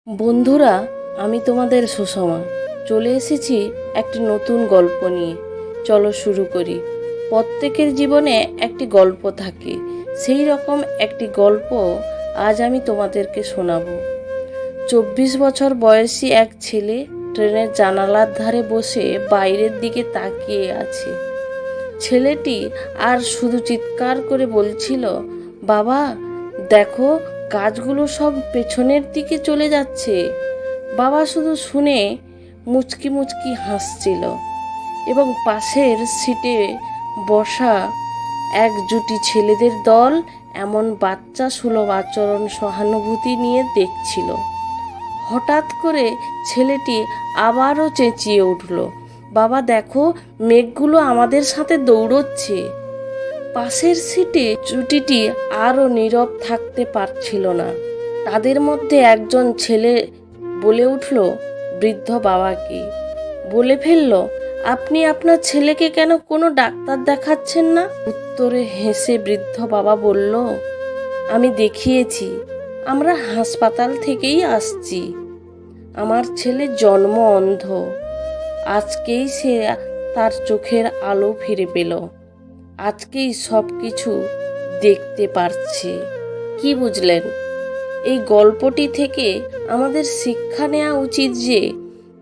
বন্ধুরা, আমি তোমাদের সুষমা চলে এসেছি একটি নতুন গল্প নিয়ে। চলো শুরু করি। প্রত্যেকের জীবনে একটি গল্প থাকে, সেই রকম একটি গল্প আজ আমি তোমাদেরকে শোনাবো। 24 বছর বয়সী এক ছেলে ট্রেনের জানালার ধারে বসে বাইরের দিকে তাকিয়ে আছে। ছেলেটি আর শুধু চিৎকার করে বলছিল, বাবা দেখো, গাছগুলো সব পেছনের দিকে চলে যাচ্ছে। বাবা শুধু শুনে মুচকি মুচকি হাসছিল এবং পাশের সিটে বসা এক জুটি ছেলেদের দল এমন বাচ্চা সুলভ আচরণ সহানুভূতি নিয়ে দেখছিল। হঠাৎ করে ছেলেটি আবারও চেঁচিয়ে উঠল, বাবা দেখো, মেঘগুলো আমাদের সাথে দৌড়চ্ছে। পাশের সিটে জুটিটি আরও নীরব থাকতে পারছিল না। তাদের মধ্যে একজন ছেলে বলে উঠল বৃদ্ধ বাবাকে, বলে ফেলল, আপনি আপনার ছেলেকে কেন কোনো ডাক্তার দেখাচ্ছেন না? উত্তরে হেসে বৃদ্ধ বাবা বলল, আমি দেখিয়েছি, আমরা হাসপাতাল থেকেই আসছি। আমার ছেলে জন্ম অন্ধ, আজকেই সে তার চোখের আলো ফিরে পেল, আজকেই সব কিছু দেখতে পারছে। কি বুঝলেন? এই গল্পটি থেকে আমাদের শিক্ষা নেওয়া উচিত যে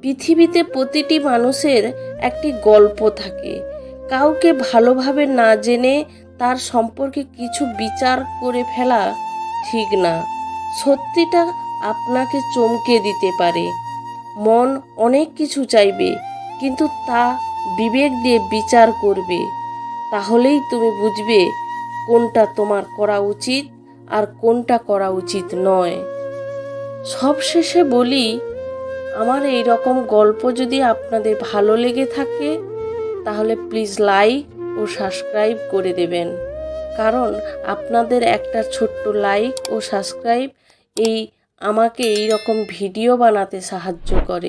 পৃথিবীতে প্রতিটি মানুষের একটি গল্প থাকে। কাউকে ভালোভাবে না জেনে তার সম্পর্কে কিছু বিচার করে ফেলা ঠিক না। সত্যিটা আপনাকে চমকে দিতে পারে। মন অনেক কিছু চাইবে, কিন্তু তা বিবেক দিয়ে বিচার করবে। তাহলেই তুমি বুঝবে কোনটা তোমার করা উচিত আর কোনটা করা উচিত নয়। সবশেষে বলি, আমার এই রকম গল্প যদি আপনাদের ভালো লেগে থাকে তাহলে প্লিজ লাইক ও সাবস্ক্রাইব করে দেবেন, কারণ আপনাদের একটা ছোট্ট লাইক ও সাবস্ক্রাইব আমাকে এই রকম ভিডিও বানাতে সাহায্য করে।